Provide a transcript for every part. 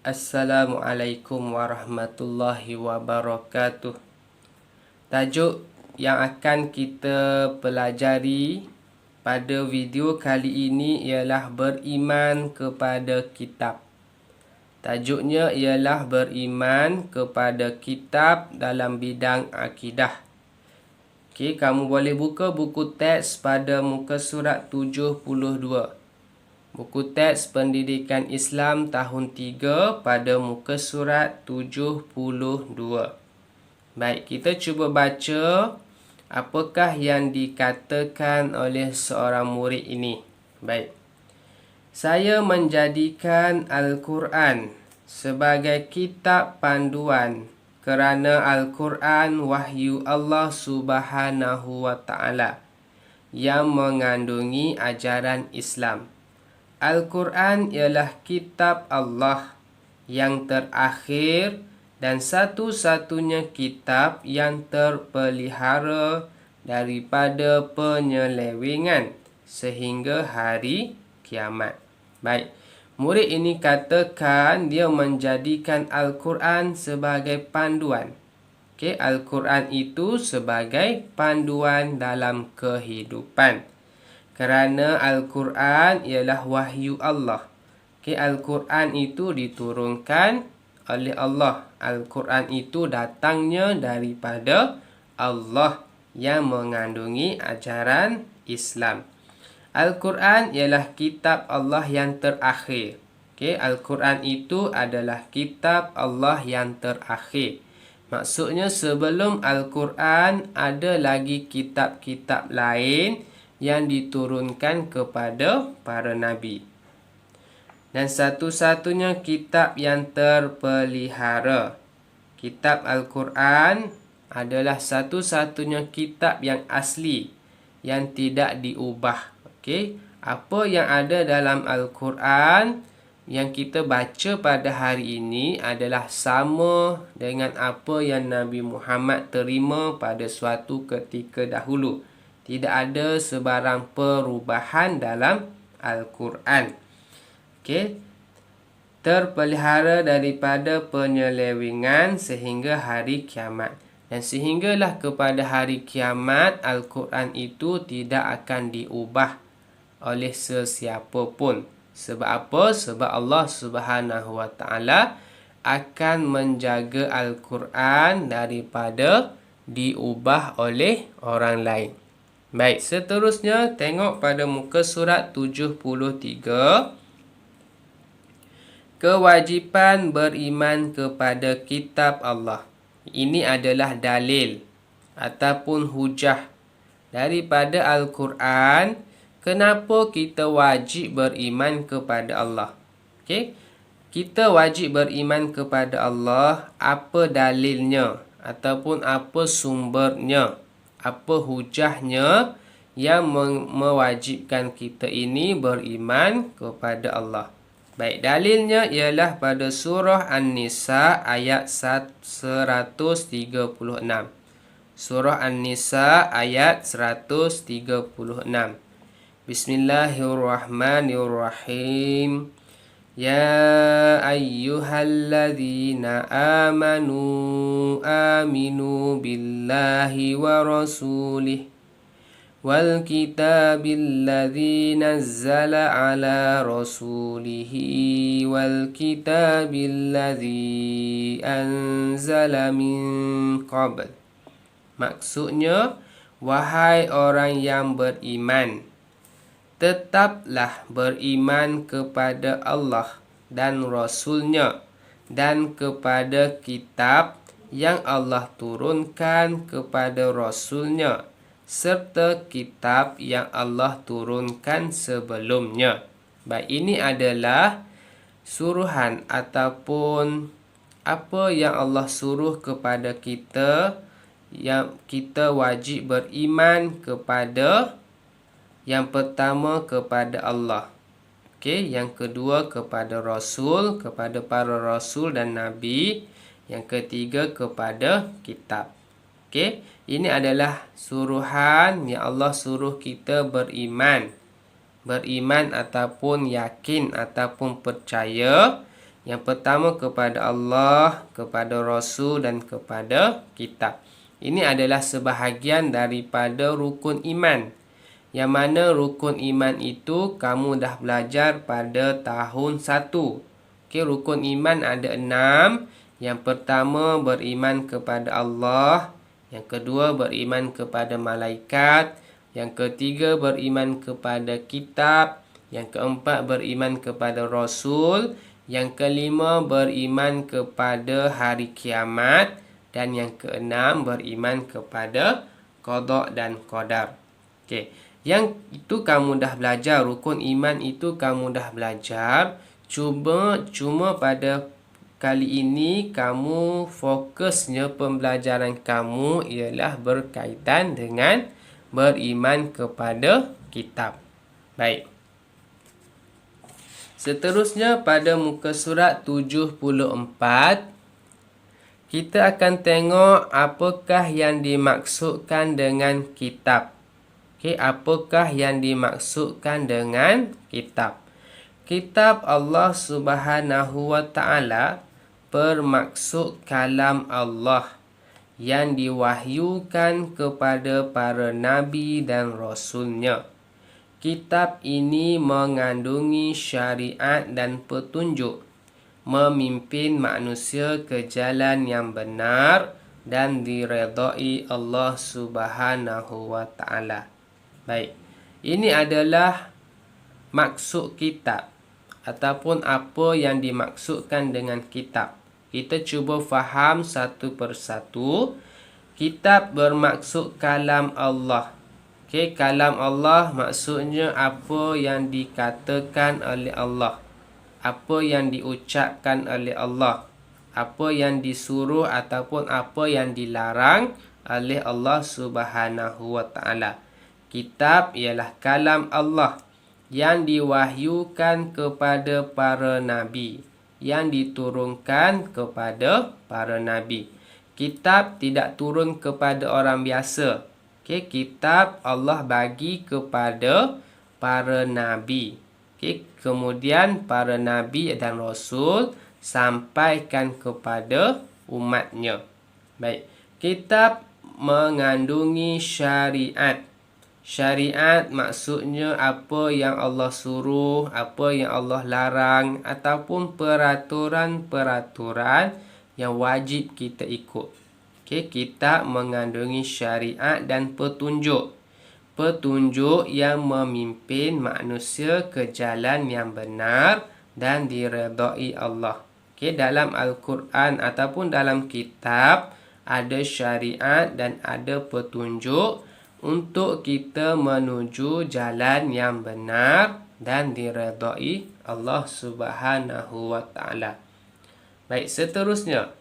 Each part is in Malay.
Assalamualaikum warahmatullahi wabarakatuh. Tajuk yang akan kita pelajari pada video kali ini ialah beriman kepada kitab. Tajuknya ialah beriman kepada kitab dalam bidang akidah. Okey, kamu boleh buka buku teks pada muka surat 72. Buku teks Pendidikan Islam tahun 3 pada muka surat 72. Baik, kita cuba baca apakah yang dikatakan oleh seorang murid ini. Baik. Saya menjadikan Al-Quran sebagai kitab panduan kerana Al-Quran wahyu Allah Subhanahu wa Ta'ala yang mengandungi ajaran Islam. Al-Quran ialah kitab Allah yang terakhir dan satu-satunya kitab yang terpelihara daripada penyelewengan sehingga hari kiamat. Baik, murid ini katakan dia menjadikan Al-Quran sebagai panduan. Okey, Al-Quran itu sebagai panduan dalam kehidupan. Kerana Al-Quran ialah wahyu Allah. Okay, Al-Quran itu diturunkan oleh Allah. Al-Quran itu datangnya daripada Allah yang mengandungi ajaran Islam. Al-Quran ialah kitab Allah yang terakhir. Okay, Al-Quran itu adalah kitab Allah yang terakhir. Maksudnya sebelum Al-Quran ada lagi kitab-kitab lain yang diturunkan kepada para nabi. Dan satu-satunya kitab yang terpelihara. Kitab Al-Quran adalah satu-satunya kitab yang asli yang tidak diubah. Okey, apa yang ada dalam Al-Quran yang kita baca pada hari ini adalah sama dengan apa yang Nabi Muhammad terima pada suatu ketika dahulu. Tidak ada sebarang perubahan dalam Al-Quran. Okey. Terpelihara daripada penyelewengan sehingga hari kiamat. Dan sehinggalah kepada hari kiamat, Al-Quran itu tidak akan diubah oleh sesiapa pun. Sebab apa? Sebab Allah Subhanahu wa Ta'ala akan menjaga Al-Quran daripada diubah oleh orang lain. Baik, seterusnya tengok pada muka surat 73. Kewajipan beriman kepada kitab Allah. Ini adalah dalil ataupun hujah daripada Al-Quran kenapa kita wajib beriman kepada Allah. Okey? Kita wajib beriman kepada Allah, apa dalilnya ataupun apa sumbernya? Apa hujahnya yang mewajibkan kita ini beriman kepada Allah. Baik, dalilnya ialah pada surah An-Nisa ayat 136. Surah An-Nisa ayat 136. Bismillahirrahmanirrahim. Ya ayyuhalladzina amanu aminu billahi wa rasulih wal kitabil ladzi nazzala ala rasulihi wal kitabil ladzi anzala min qabl. Maksudnya, wahai orang yang beriman, tetaplah beriman kepada Allah dan Rasul-Nya dan kepada kitab yang Allah turunkan kepada Rasul-Nya serta kitab yang Allah turunkan sebelumnya. Baik, ini adalah suruhan ataupun apa yang Allah suruh kepada kita, yang kita wajib beriman kepada. Yang pertama kepada Allah. Okey, yang kedua kepada Rasul, kepada para Rasul dan Nabi. Yang ketiga kepada kitab. Okey, ini adalah suruhan yang Allah suruh kita beriman. Beriman ataupun yakin ataupun percaya Yang pertama kepada Allah, kepada Rasul dan kepada kitab. Ini adalah sebahagian daripada rukun iman. Yang mana rukun iman itu kamu dah belajar pada tahun 1. Okey, rukun iman ada 6. Yang pertama beriman kepada Allah. Yang kedua beriman kepada malaikat. Yang ketiga beriman kepada kitab. Yang keempat beriman kepada Rasul. Yang kelima beriman kepada hari kiamat. Dan yang keenam beriman kepada qada dan qadar. Okey. Yang itu kamu dah belajar, rukun iman itu kamu dah belajar. Cuma pada kali ini kamu fokusnya pembelajaran kamu ialah berkaitan dengan beriman kepada kitab. Baik. Seterusnya pada muka surat 74, kita akan tengok apakah yang dimaksudkan dengan kitab. Okey, apakah yang dimaksudkan dengan kitab? Kitab Allah Subhanahu wa taala bermaksud kalam Allah yang diwahyukan kepada para nabi dan rasulnya. Kitab ini mengandungi syariat dan petunjuk, memimpin manusia ke jalan yang benar dan diredai Allah Subhanahu wa taala. Baik, ini adalah maksud kitab ataupun apa yang dimaksudkan dengan kitab. Kita cuba faham satu persatu. Kitab bermaksud kalam Allah. Okey, kalam Allah maksudnya apa yang dikatakan oleh Allah, apa yang diucapkan oleh Allah, apa yang disuruh ataupun apa yang dilarang oleh Allah Subhanahu wa taala. Kitab ialah kalam Allah yang diwahyukan kepada para nabi, yang diturunkan kepada para nabi. Kitab tidak turun kepada orang biasa. Okey, kitab Allah bagi kepada para nabi. Okey, kemudian para nabi dan rasul sampaikan kepada umatnya. Baik, kitab mengandungi syariat. Syariat maksudnya apa yang Allah suruh, apa yang Allah larang ataupun peraturan-peraturan yang wajib kita ikut. Okey, kitab mengandungi syariat dan petunjuk. Petunjuk yang memimpin manusia ke jalan yang benar dan diredai Allah. Okey, dalam Al-Quran ataupun dalam kitab ada syariat dan ada petunjuk untuk kita menuju jalan yang benar dan diredai Allah Subhanahu wa taala. Baik, seterusnya,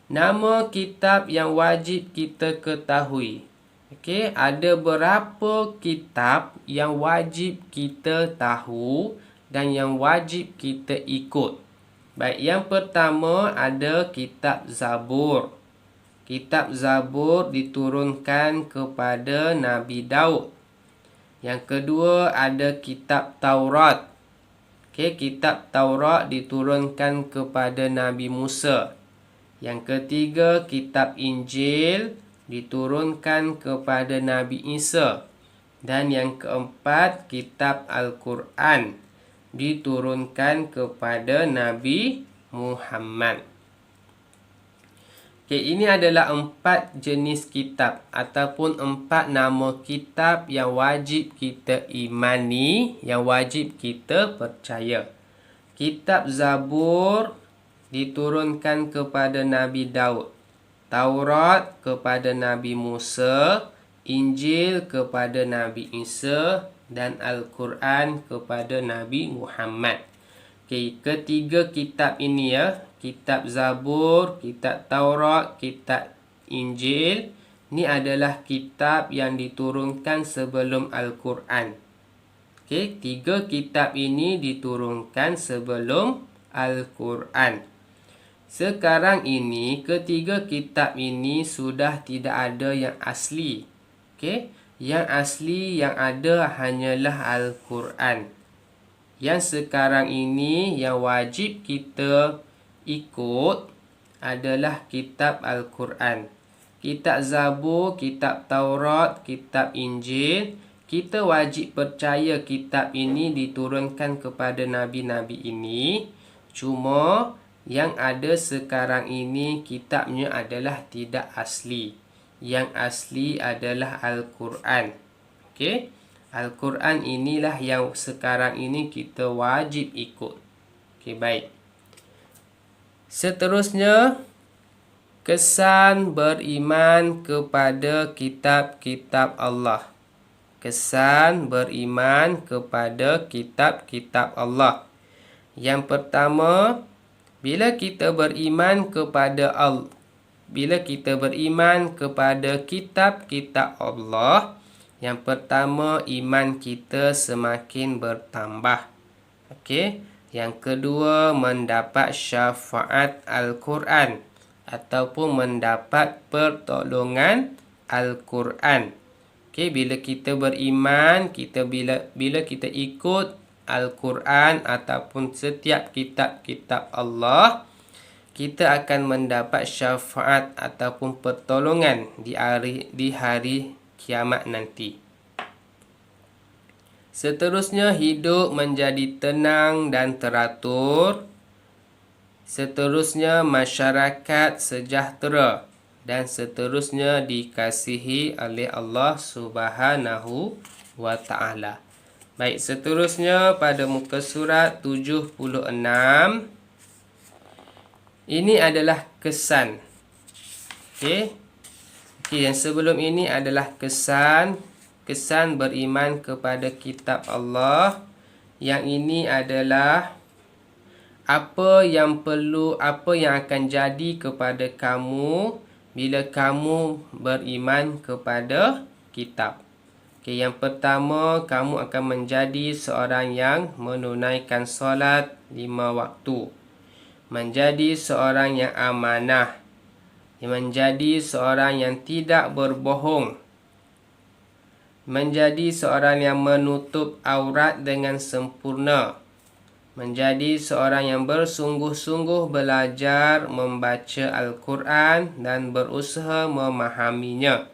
nama kitab yang wajib kita ketahui. Okey, ada berapa kitab yang wajib kita tahu dan yang wajib kita ikut. Baik, yang pertama ada kitab Zabur. Kitab Zabur diturunkan kepada Nabi Daud. Yang kedua ada kitab Taurat. Okey, kitab Taurat diturunkan kepada Nabi Musa. Yang ketiga kitab Injil diturunkan kepada Nabi Isa. Dan yang keempat kitab Al-Quran diturunkan kepada Nabi Muhammad. Okay, ini adalah 4 jenis kitab ataupun 4 nama kitab yang wajib kita imani, yang wajib kita percaya. Kitab Zabur diturunkan kepada Nabi Daud. Taurat kepada Nabi Musa. Injil kepada Nabi Isa. Dan Al-Quran kepada Nabi Muhammad. Okay, ketiga kitab ini ya. Kitab Zabur, kitab Taurat, kitab Injil. Ini adalah kitab yang diturunkan sebelum Al-Quran. Okey, 3 kitab ini diturunkan sebelum Al-Quran. Sekarang ini, ketiga kitab ini sudah tidak ada yang asli. Okey, yang asli yang ada hanyalah Al-Quran. Yang sekarang ini yang wajib kita ikut adalah kitab Al-Quran. Kitab Zabur, kitab Taurat, kitab Injil, kita wajib percaya kitab ini diturunkan kepada Nabi-Nabi ini. Cuma yang ada sekarang ini kitabnya adalah tidak asli. Yang asli adalah Al-Quran. Okey? Al-Quran inilah yang sekarang ini kita wajib ikut. Okey, baik. Seterusnya, kesan beriman kepada kitab-kitab Allah. Kesan beriman kepada kitab-kitab Allah. Yang pertama, bila kita beriman kepada kitab-kitab Allah, yang pertama, iman kita semakin bertambah. Okey. Yang kedua, mendapat syafaat Al-Quran ataupun mendapat pertolongan Al-Quran. Okey, bila kita beriman, bila kita ikut Al-Quran ataupun setiap kitab-kitab Allah, kita akan mendapat syafaat ataupun pertolongan di hari kiamat nanti. Seterusnya, hidup menjadi tenang dan teratur. Seterusnya, masyarakat sejahtera. Dan seterusnya, dikasihi oleh Allah Subhanahu wa Ta'ala. Baik, seterusnya pada muka surat 76. Ini adalah kesan. Okey. Yang sebelum ini adalah kesan beriman kepada kitab Allah. Yang ini adalah apa yang akan jadi kepada kamu bila kamu beriman kepada kitab. Okey, yang pertama, kamu akan menjadi seorang yang menunaikan solat 5 waktu. Menjadi seorang yang amanah. Menjadi seorang yang tidak berbohong. Menjadi seorang yang menutup aurat dengan sempurna. Menjadi seorang yang bersungguh-sungguh belajar membaca Al-Quran dan berusaha memahaminya.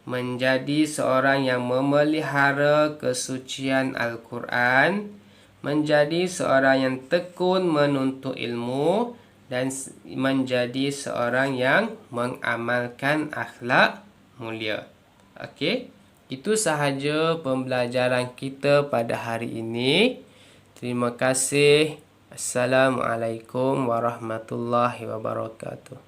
Menjadi seorang yang memelihara kesucian Al-Quran. Menjadi seorang yang tekun menuntut ilmu. Dan menjadi seorang yang mengamalkan akhlak mulia. Okey, itu sahaja pembelajaran kita pada hari ini. Terima kasih. Assalamualaikum warahmatullahi wabarakatuh.